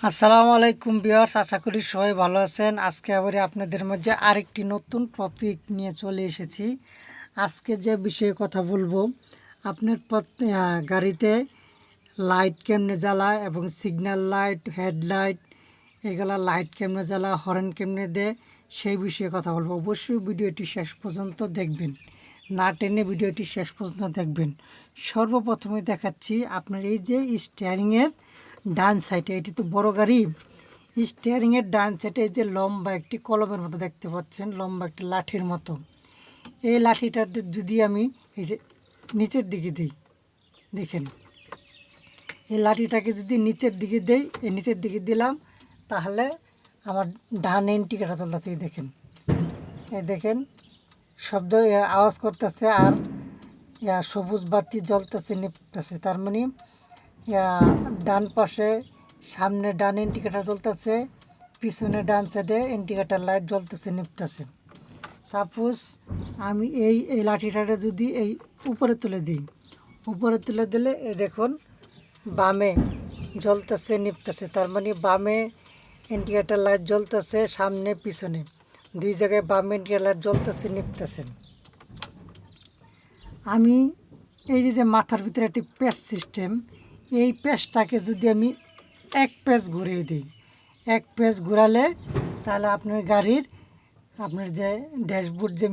আসসালামু আলাইকুম ভিউয়ার্স, আশা করি সবাই ভালো আছেন। আজকে আবার আপনাদের মাঝে আরেকটি নতুন টপিক নিয়ে চলে এসেছি। আজকে যে বিষয়ে কথা বলবো, আপনার গাড়িতে লাইট কেমনে জ্বালায় এবং সিগন্যাল লাইট, হেডলাইট, এগুলা লাইট কেমনে জ্বালা, হর্ন কেমনে দেয়, সেই বিষয়ে কথা বলবো। অবশ্যই ভিডিওটি শেষ পর্যন্ত দেখবেন, না টেনে ভিডিওটি শেষ পর্যন্ত দেখবেন। সর্বপ্রথমে দেখাচ্ছি আপনার এই যে স্টিয়ারিংয়ের ডান সাইডে, এটি তো বড় গাড়ি, স্টিয়ারিংয়ের ডান সাইডে এই যে লম্বা একটি কলমের মতো দেখতে পাচ্ছেন, লম্বা একটি লাঠির মতো। এই লাঠিটা যদি আমি এই যে নিচের দিকে দিই, দেখেন এই লাঠিটাকে যদি নিচের দিকে দেই, এই নিচের দিকে দিলাম, তাহলে আমার ডান ইন্ডিকেটর চলতেছে। এই দেখেন শব্দ আওয়াজ করতেছে, আর সবুজ বাতি জ্বলতেছে, নিপতেছে। তার মানে ডান পাশে সামনে ডান ইন্ডিকেটর জ্বলতেছে, পিছনে ডান সাইডে ইন্ডিকেটর লাইট জ্বলতেছে, নিপতেছে। সাপোজ আমি এই লাঠিটাকে যদি এই উপরে তুলে দিই, উপরে তুলে দিলে এই দেখুন বামে জ্বলতেছে, নিপতেছে। তার মানে বামে ইন্ডিকেটর লাইট জ্বলতেছে, সামনে পিছনে দুই জায়গায় বামে ইন্ডিকেটর লাইট জ্বলতেছে, নিপতেছে। আমি এই যে মাথার ভিতরে একটি প্যাচ সিস্টেম, এই প্যাচটাকে যদি আমি এক প্যাচ ঘুরিয়ে দিই, এক প্যাচ ঘোরালে তাহলে আপনার গাড়ির আপনার যে ড্যাশবোর্ড যে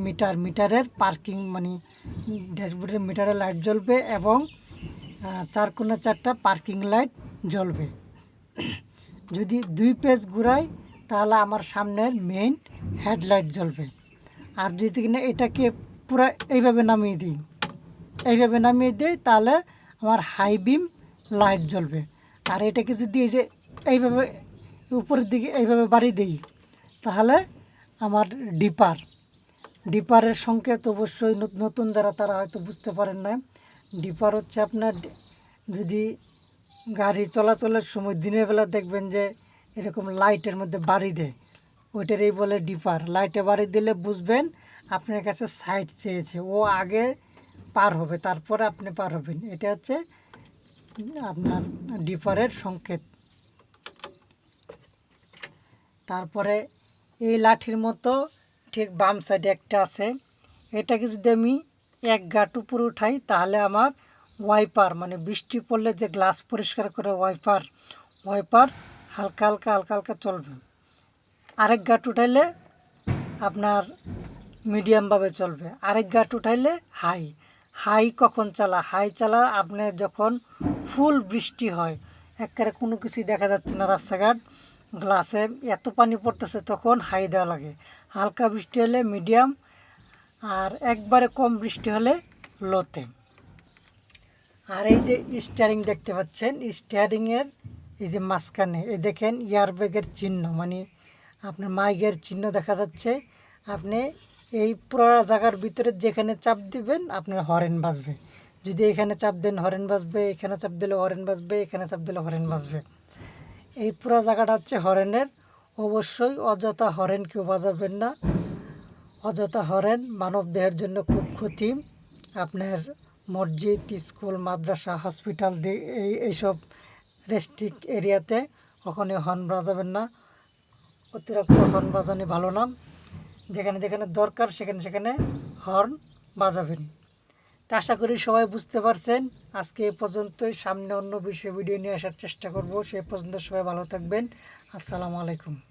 মিটারের পার্কিং মানে ড্যাশবোর্ডের মিটারে লাইট জ্বলবে এবং চার কোণে চারটা পার্কিং লাইট জ্বলবে। যদি দুই পেজ ঘুরাই তাহলে আমার সামনের মেইন হেডলাইট জ্বলবে। আর যদি কিনা এটাকে পুরো এইভাবে নামিয়ে দিই, এইভাবে নামিয়ে দিই, তাহলে আমার হাই বিম লাইট জ্বলবে। আর এটাকে যদি এই যে এইভাবে উপরের দিকে এইভাবে বাড়িয়ে দিই, তাহলে আমার ডিপারের সংকেত অবশ্যই নতুন যারা তারা হয়তো বুঝতে পারেন না। ডিপার হচ্ছে আপনার যদি গাড়ি চলাচলের সময় দিনের বেলা দেখবেন যে এরকম লাইটের মধ্যে বাড়ি দেয়, ওইটারই বলে ডিপার। লাইটে বাড়ি দিলে বুঝবেন আপনার কাছে সাইড চেয়েছে, ও আগে পার হবে, তারপরে আপনি পার হবেন। এটা হচ্ছে আপনার ডিপারের সংকেত। তারপরে এই লাঠির মতো ঠিক বাম সাইডে একটা আছে, এটাকে যদি আমি এক গাঁট উপরে উঠাই তাহলে আমার ওয়াইপার মানে বৃষ্টি পড়লে যে গ্লাস পরিষ্কার করে ওয়াইপার হালকা হালকা হালকা হালকা চলবে। আরেক গাঁট উঠাইলে আপনার মিডিয়ামভাবে চলবে, আরেক গাঁট উঠাইলে হাই কখন হাই চালা আপনার যখন ফুল বৃষ্টি হয়, একেবারে কোনো কিছুই দেখা যাচ্ছে না, রাস্তাঘাট গ্লাসে এত পানি পড়তেছে, তখন হাই দেওয়া লাগে। হালকা বৃষ্টি হলে মিডিয়াম, আর একবারে কম বৃষ্টি হলে লোতে। আর এই যে স্টিয়ারিং দেখতে পাচ্ছেন, স্টিয়ারিংয়ের এই যে মাঝখানে এই দেখেন এয়ারব্যাগের চিহ্ন, মানে আপনার মাইকের চিহ্ন দেখা যাচ্ছে। আপনি এই পুরো জায়গার ভিতরে যেখানে চাপ দিবেন আপনার হর্ন বাজবে। যদি এখানে চাপ দেন হর্ন বাজবে, এখানে চাপ দিলে হর্ন বাজবে, এখানে চাপ দিলে হর্ন বাজবে। এই পুরো জায়গাটা হচ্ছে হর্নের। অবশ্যই অযথা হর্ন কেউ বাজাবেন না। অযথা হর্ন মানব দেহের জন্য খুব ক্ষতি। আপনার মসজিদ, স্কুল, মাদ্রাসা, হসপিটাল এইসব রেস্ট্রিক্ট এরিয়াতে কখনোই হর্ন বাজাবেন না। অতিরিক্ত হর্ন বাজানো ভালো না। যেখানে যেখানে দরকার সেখানে সেখানে হর্ন বাজাবেন। তা আশা করি সবাই বুঝতে পারছেন। আজকে এ পর্যন্তই, সামনে অন্য বিষয়ে ভিডিও নিয়ে আসার চেষ্টা করব। সেই পর্যন্ত সবাই ভালো থাকবেন। আসসালামু আলাইকুম।